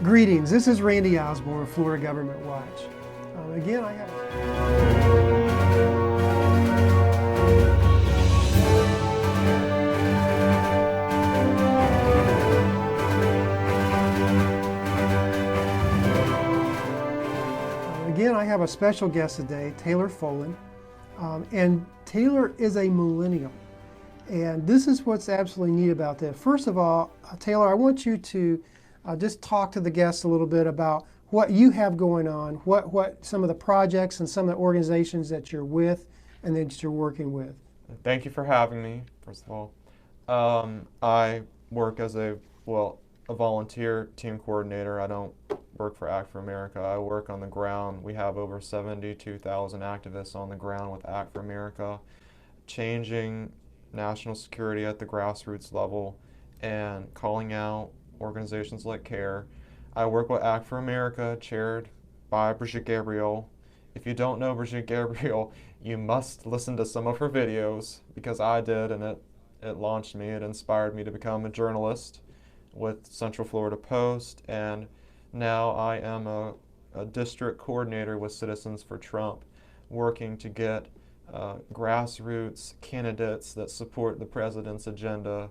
Greetings, this is Randy Osborne, Florida Government Watch. Again, I have... Again, I have a special guest today, Taylor Folan. And Taylor is a millennial. And this is what's absolutely neat about this. First of all, Taylor, I want you to just talk to the guests a little bit about what you have going on, what some of the projects and some of the organizations that you're with and that you're working with. Thank you for having me, first of all. I work as a volunteer team coordinator. I don't work for Act for America. I work on the ground. We have over 72,000 activists on the ground with Act for America, changing national security at the grassroots level and calling out organizations like CARE. I work with Act for America, chaired by Brigitte Gabriel. If you don't know Brigitte Gabriel, you must listen to some of her videos, because I did, and it launched me. It inspired me to become a journalist with Central Florida Post, and now I am a district coordinator with Citizens for Trump, working to get grassroots candidates that support the president's agenda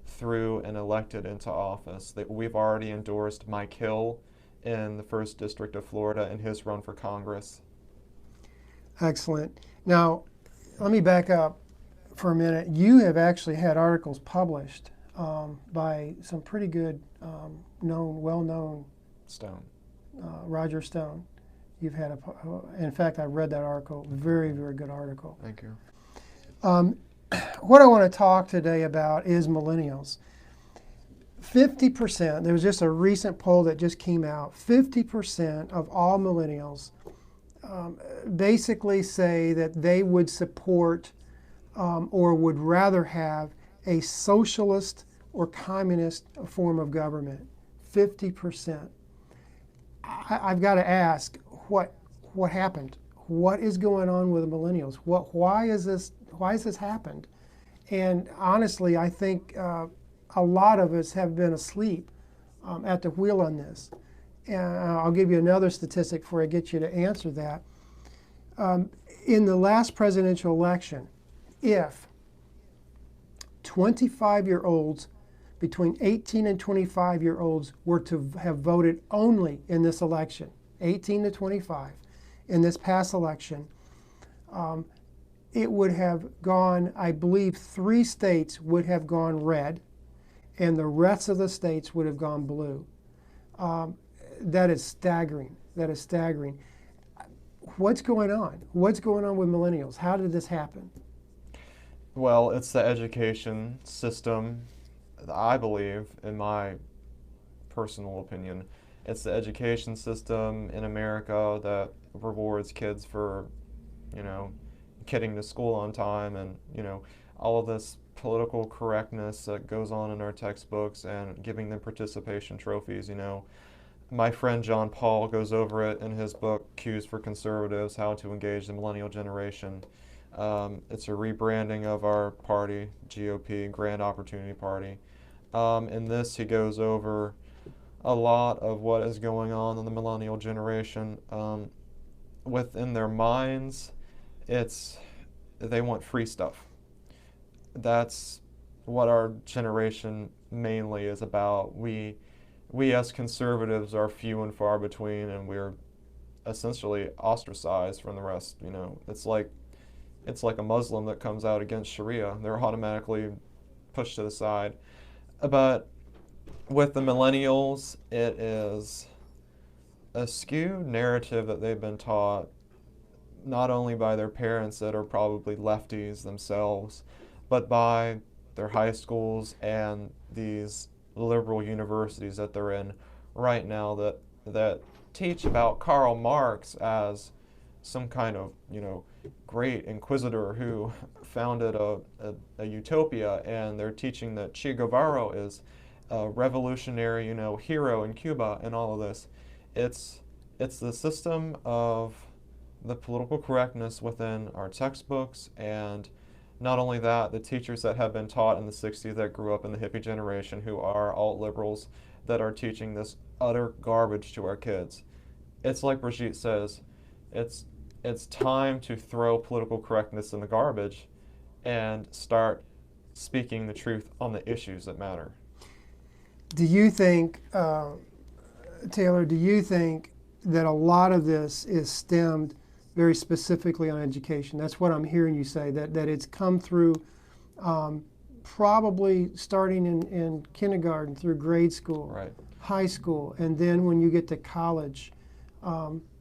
through and elected into office. That we've already endorsed Mike Hill in the 1st District of Florida in his run for Congress. Excellent. Now, let me back up for a minute. You have actually had articles published by some pretty good, well-known Roger Stone. You've had in fact, I read that article. Very, very good article. Thank you. What I want to talk today about is millennials. 50%, there was just a recent poll that just came out, 50% of all millennials basically say that they would support or would rather have a socialist or communist form of government. 50%. I've got to ask, what happened? What is going on with the millennials? Why has this happened? And honestly, I think a lot of us have been asleep at the wheel on this. And I'll give you another statistic before I get you to answer that. In the last presidential election, if 25-year-olds, between 18 and 25-year-olds were to have voted only in this election, 18 to 25, in this past election, it would have gone, I believe 3 states would have gone red, and the rest of the states would have gone blue. That is staggering. That is staggering. What's going on? What's going on with millennials? How did this happen? Well, it's the education system, I believe, in my personal opinion. It's the education system in America that rewards kids for, getting to school on time, and, all of this political correctness that goes on in our textbooks and giving them participation trophies. My friend John Paul goes over it in his book, Cues for Conservatives, How to Engage the Millennial Generation. It's a rebranding of our party, GOP, Grand Opportunity Party. In this, he goes over a lot of what is going on in the millennial generation. Within their minds, they want free stuff. That's what our generation mainly is about. We as conservatives are few and far between, and we're essentially ostracized from the rest. It's like a Muslim that comes out against Sharia. They're automatically pushed to the side. But with the millennials, it is a skewed narrative that they've been taught, not only by their parents that are probably lefties themselves, but by their high schools and these liberal universities that they're in right now that teach about Karl Marx as some kind of, great inquisitor who founded a utopia, and they're teaching that Che Guevara is a revolutionary, hero in Cuba, and all of this. It's the system of the political correctness within our textbooks, and not only that, the teachers that have been taught in the 60s that grew up in the hippie generation, who are alt liberals, that are teaching this utter garbage to our kids. It's like Brigitte says, it's it's time to throw political correctness in the garbage and start speaking the truth on the issues that matter. Do you think, Taylor, do you think that a lot of this is stemmed very specifically on education? That's what I'm hearing you say, that it's come through probably starting in kindergarten through grade school, Right. high school, and then when you get to college,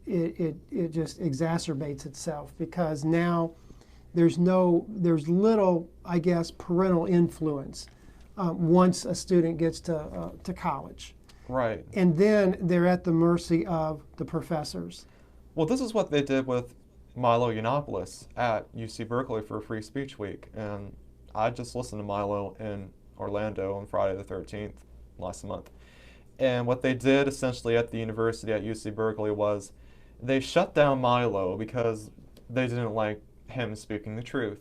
it just exacerbates itself because now there's little, I guess, parental influence once a student gets to college. Right. And then they're at the mercy of the professors. Well, this is what they did with Milo Yiannopoulos at UC Berkeley for Free Speech Week. And I just listened to Milo in Orlando on Friday the 13th last month. And what they did essentially at the university at UC Berkeley was they shut down Milo because they didn't like him speaking the truth.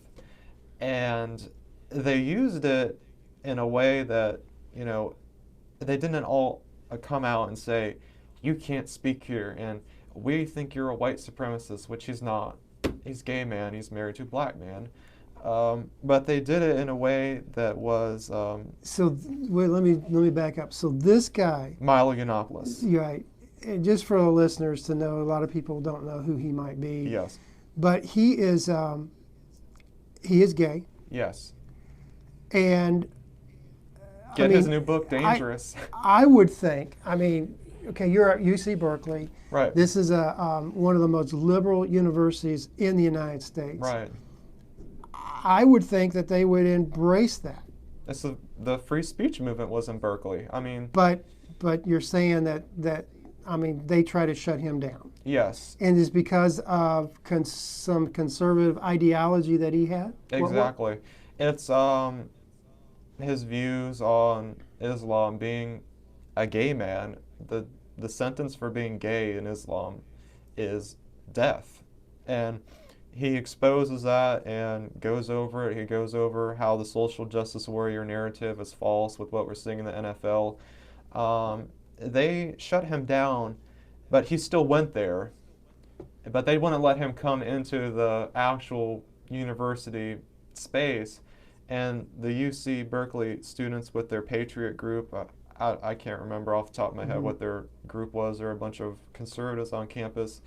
And they used it in a way that, they didn't all come out and say, you can't speak here, and we think you're a white supremacist, which he's not. He's gay man, he's married to a black man. But they did it in a way that was... Wait, let me back up. So this guy... Milo Yiannopoulos. Right. And just for the listeners to know, a lot of people don't know who he might be. Yes. But he is gay. Yes. And... Get his new book, Dangerous. I would think, okay, you're at UC Berkeley. Right. This is one of the most liberal universities in the United States. Right. I would think that they would embrace that. The free speech movement was in Berkeley. But you're saying that they try to shut him down. Yes. And it's because of some conservative ideology that he had? Exactly. It's his views on Islam. Being a gay man, the sentence for being gay in Islam is death. And he exposes that and goes over it. He goes over how the social justice warrior narrative is false with what we're seeing in the NFL. They shut him down, but he still went there. But they wouldn't let him come into the actual university space. And the UC Berkeley students with their Patriot group, I can't remember off the top of my head what their group was. There were a bunch of conservatives on campus.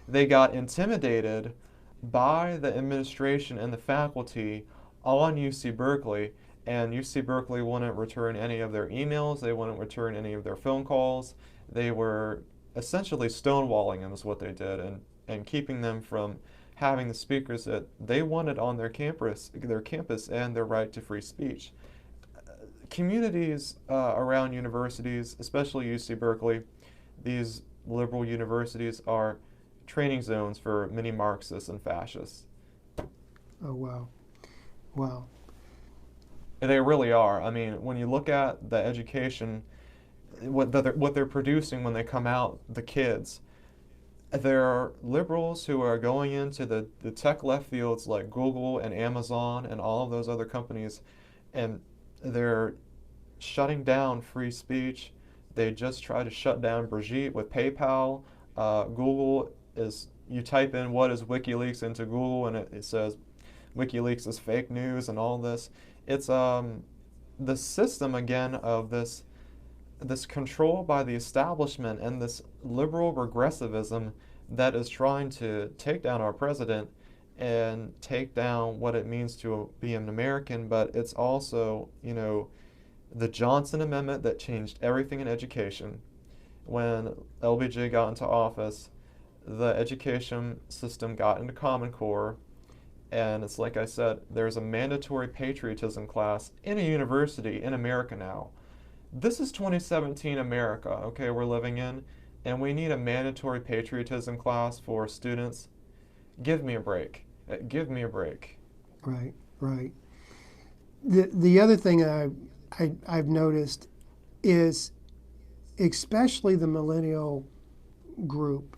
They got intimidated by the administration and the faculty on UC Berkeley, and UC Berkeley wouldn't return any of their emails. They wouldn't return any of their phone calls. They were essentially stonewalling them is what they did, and keeping them from having the speakers that they wanted on their campus and their right to free speech. Communities around universities, especially UC Berkeley, these liberal universities are training zones for many Marxists and fascists. Oh, wow. Wow. They really are. When you look at the education, what they're producing when they come out, the kids, there are liberals who are going into the tech left fields like Google and Amazon and all of those other companies, and they're shutting down free speech. They just try to shut down Brigitte with PayPal. Google is, you type in what is WikiLeaks into Google and it says WikiLeaks is fake news and all this. It's the system again of this control by the establishment and this liberal regressivism that is trying to take down our president and take down what it means to be an American. But it's also, the Johnson Amendment that changed everything in education. When LBJ got into office, the education system got into Common Core, and it's like I said, there's a mandatory patriotism class in a university in America now. This is 2017 America, okay, we're living in, and we need a mandatory patriotism class for students. Give me a break. Give me a break. Right, right. The other thing I've noticed is, especially the millennial group,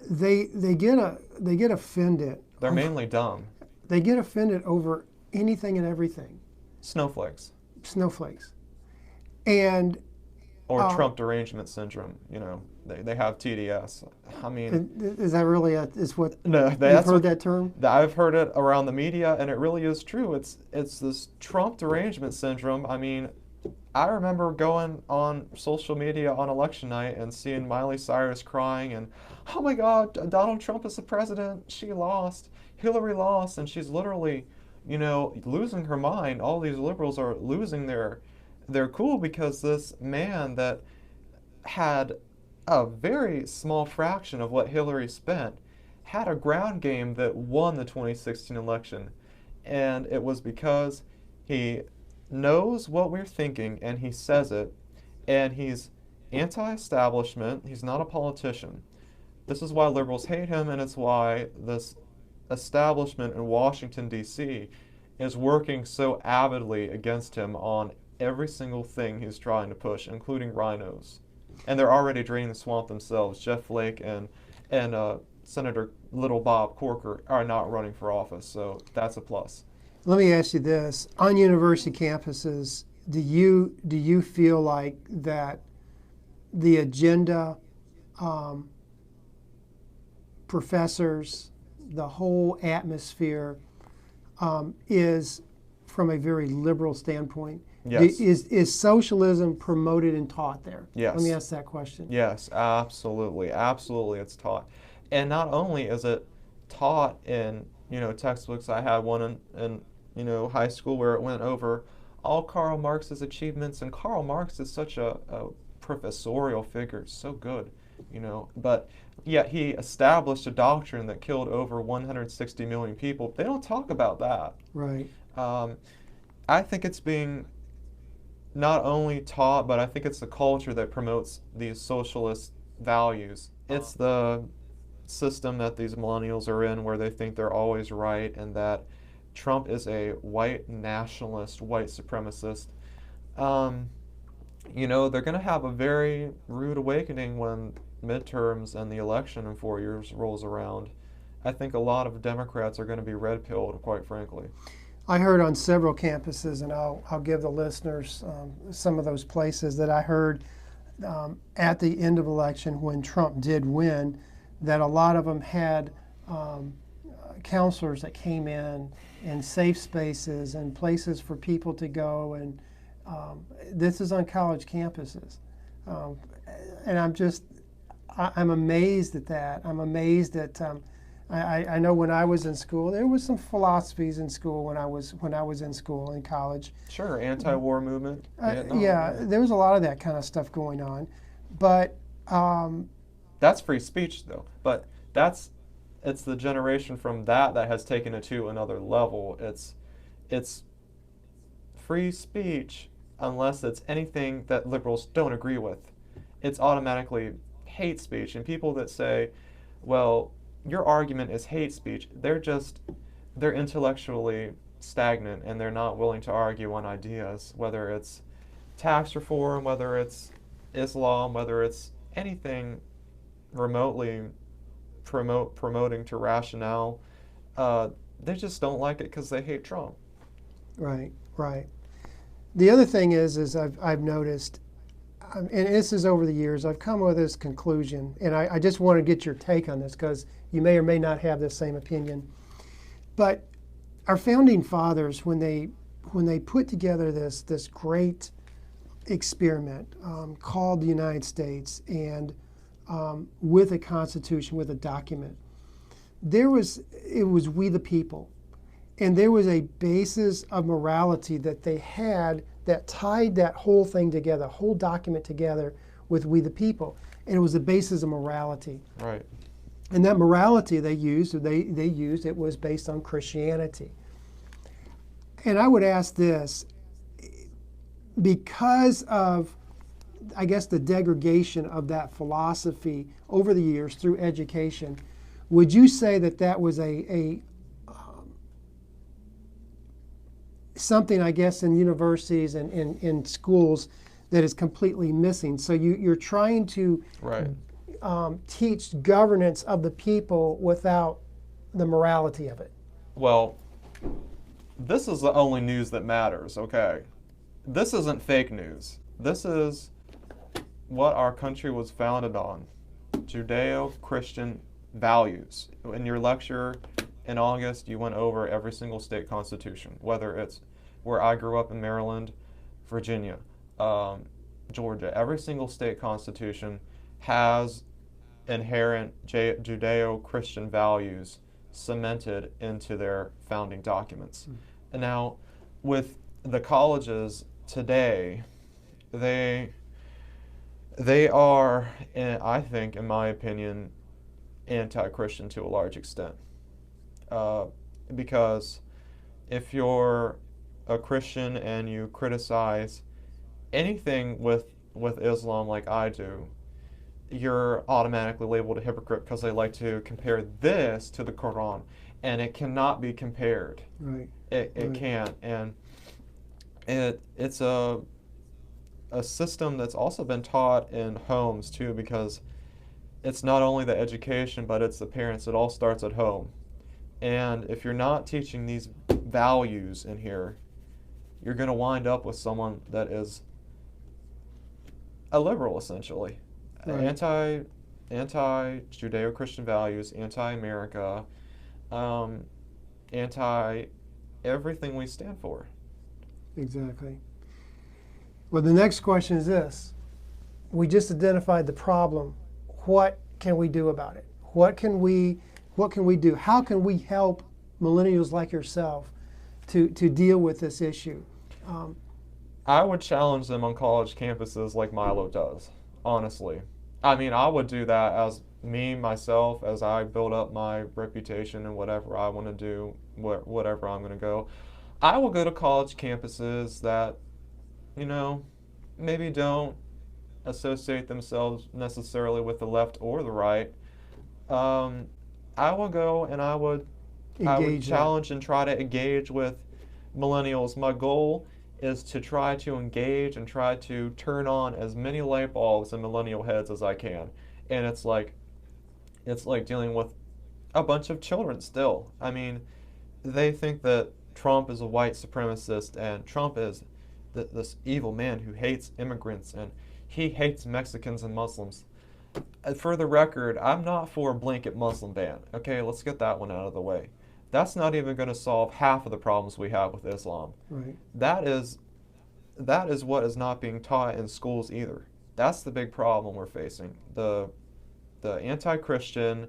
they get offended. They're mainly dumb. They get offended over anything and everything. Snowflakes. Snowflakes. And or Trump derangement syndrome. They have TDS. I mean, is that really is what no, you've heard that term? I've heard it around the media, and it really is true. It's this Trump derangement syndrome. I mean, I remember going on social media on election night and seeing Miley Cyrus crying and, oh my God, Donald Trump is the president. She lost. Hillary lost, and she's literally, losing her mind. All these liberals are losing their cool because this man that had a very small fraction of what Hillary spent had a ground game that won the 2016 election. And it was because he knows what we're thinking and he says it, and he's anti-establishment. He's not a politician. This is why liberals hate him, and it's why this establishment in Washington, D.C. is working so avidly against him on every single thing he's trying to push, including rhinos. And they're already draining the swamp themselves. Jeff Flake and Senator Little Bob Corker are not running for office, so that's a plus. Let me ask you this: on university campuses, do you feel like that the agenda, professors, the whole atmosphere is from a very liberal standpoint? Yes. Is socialism promoted and taught there? Yes. Let me ask that question. Yes, absolutely. Absolutely, it's taught. And not only is it taught in, textbooks. I had one in high school where it went over all Karl Marx's achievements, and Karl Marx is such a professorial figure, so good, but yet he established a doctrine that killed over 160 million people. They don't talk about that. Right. I think it's being not only taught, but I think it's the culture that promotes these socialist values. It's the system that these millennials are in where they think they're always right and that Trump is a white nationalist, white supremacist. They're going to have a very rude awakening when midterms and the election in 4 years rolls around. I think a lot of Democrats are going to be red-pilled, quite frankly. I heard on several campuses, and I'll give the listeners some of those places that I heard at the end of election when Trump did win, that a lot of them had counselors that came in and safe spaces and places for people to go, and this is on college campuses. And I'm amazed at that. I'm amazed at I know when I was in school, there was some philosophies in school when I was in school in college. Sure, anti-war movement. Yeah, there was a lot of that kind of stuff going on, but that's free speech, though. But it's the generation from that has taken it to another level. It's free speech unless it's anything that liberals don't agree with. It's automatically hate speech, and people that say, well, your argument is hate speech, they're intellectually stagnant and they're not willing to argue on ideas, whether it's tax reform, whether it's Islam, whether it's anything remotely promoting to rationale. They just don't like it because they hate Trump. Right, right. The other thing is I've noticed, and this is over the years, I've come with this conclusion, and I just want to get your take on this because you may or may not have the same opinion. But our founding fathers, when they put together this great experiment called the United States, and with a constitution, with a document, it was we the people, and there was a basis of morality that they had that tied that whole thing together, whole document together with we the people, and it was the basis of morality. Right. And that morality they used, it was based on Christianity. And I would ask this, because of, I guess, the degradation of that philosophy over the years through education, would you say that was something, I guess, in universities and in schools that is completely missing? So you're trying to right. Teach governance of the people without the morality of it. Well, this is the only news that matters, okay? This isn't fake news. This is what our country was founded on, Judeo-Christian values. In your lecture in August, you went over every single state constitution, whether it's where I grew up in Maryland, Virginia, Georgia. Every single state constitution has inherent Judeo-Christian values cemented into their founding documents. And now, with the colleges today, they are, I think, in my opinion, anti-Christian to a large extent. Because if you're a Christian and you criticize anything with Islam like I do, you're automatically labeled a hypocrite because they like to compare this to the Quran, and it cannot be compared. Right. It Right. can't, and it's a system that's also been taught in homes too, because it's not only the education, but it's the parents. It all starts at home. And if you're not teaching these values in here, you're going to wind up with someone that is a liberal, essentially. Right. Anti-Judeo-Christian values, anti-America, anti-everything we stand for. Exactly. Well, the next question is this. We just identified the problem. What can we do about it? What can we do? How can we help millennials like yourself to deal with this issue? I would challenge them on college campuses like Milo does, honestly. I mean, I would do that as myself, as I build up my reputation and whatever I want to do, whatever I'm going to go. I will go to college campuses that, maybe don't associate themselves necessarily with the left or the right. I will go and I would challenge and try to engage with millennials. My goal is to try to engage and try to turn on as many light bulbs in millennial heads as I can. And it's like dealing with a bunch of children still. I mean, they think that Trump is a white supremacist and Trump is this evil man who hates immigrants and he hates Mexicans and Muslims. For the record, I'm not for a blanket Muslim ban. Okay, let's get that one out of the way. That's not even going to solve half of the problems we have with Islam. Right. That is what is not being taught in schools either. That's the big problem we're facing. The anti-Christian,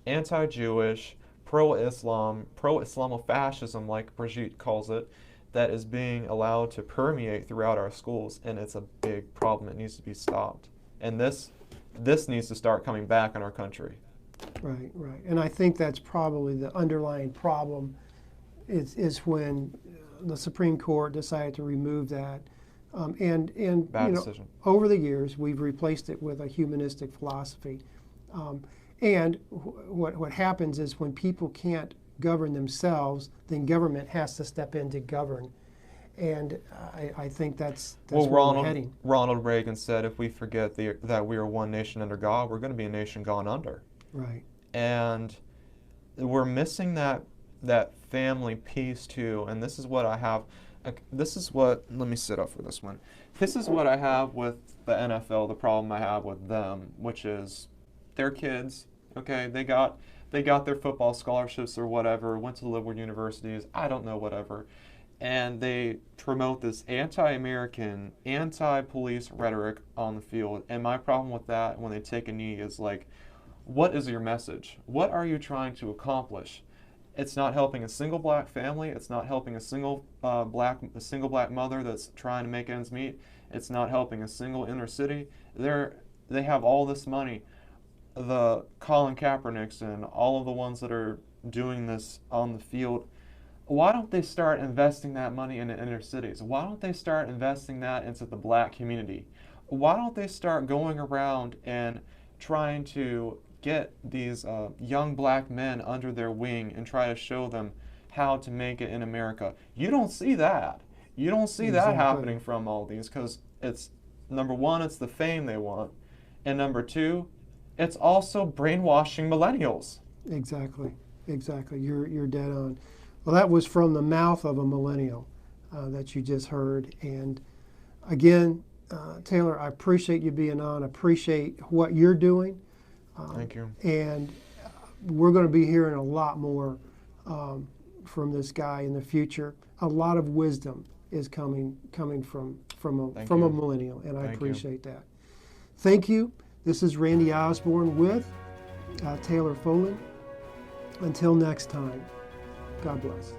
anti-Jewish, pro-Islam, pro-Islamofascism, like Brigitte calls it, that is being allowed to permeate throughout our schools, and it's a big problem. It needs to be stopped. And this needs to start coming back in our country. Right, right. And I think that's probably the underlying problem is when the Supreme Court decided to remove that. And Bad decision. Over the years, we've replaced it with a humanistic philosophy. And what happens is when people can't govern themselves, then government has to step in to govern. And I think that's where we're heading. Ronald Reagan said, if we forget that we are one nation under God, we're going to be a nation gone under. Right. And we're missing that family piece too. And this is what I have. Let me sit up for this one. This is what I have with the NFL, the problem I have with them, which is their kids, okay, they got their football scholarships or whatever, went to liberal universities, I don't know, whatever. And they promote this anti-American, anti-police rhetoric on the field. And my problem with that when they take a knee is like, what is your message? What are you trying to accomplish? It's not helping a single black family. It's not helping a single black mother that's trying to make ends meet. It's not helping a single inner city. They have all this money. The Colin Kaepernicks and all of the ones that are doing this on the field, why don't they start investing that money in the inner cities? Why don't they start investing that into the black community? Why don't they start going around and trying to get these young black men under their wing and try to show them how to make it in America? You don't see that. You don't see that happening from all these, because it's, number one, it's the fame they want, and number two, it's also brainwashing millennials. Exactly. You're dead on. Well, that was from the mouth of a millennial that you just heard. And again, Taylor, I appreciate you being on. I appreciate what you're doing. Thank you. And we're going to be hearing a lot more from this guy in the future. A lot of wisdom is coming from a millennial, and I appreciate that. Thank you. This is Randy Osborne with Taylor Folan. Until next time, God bless.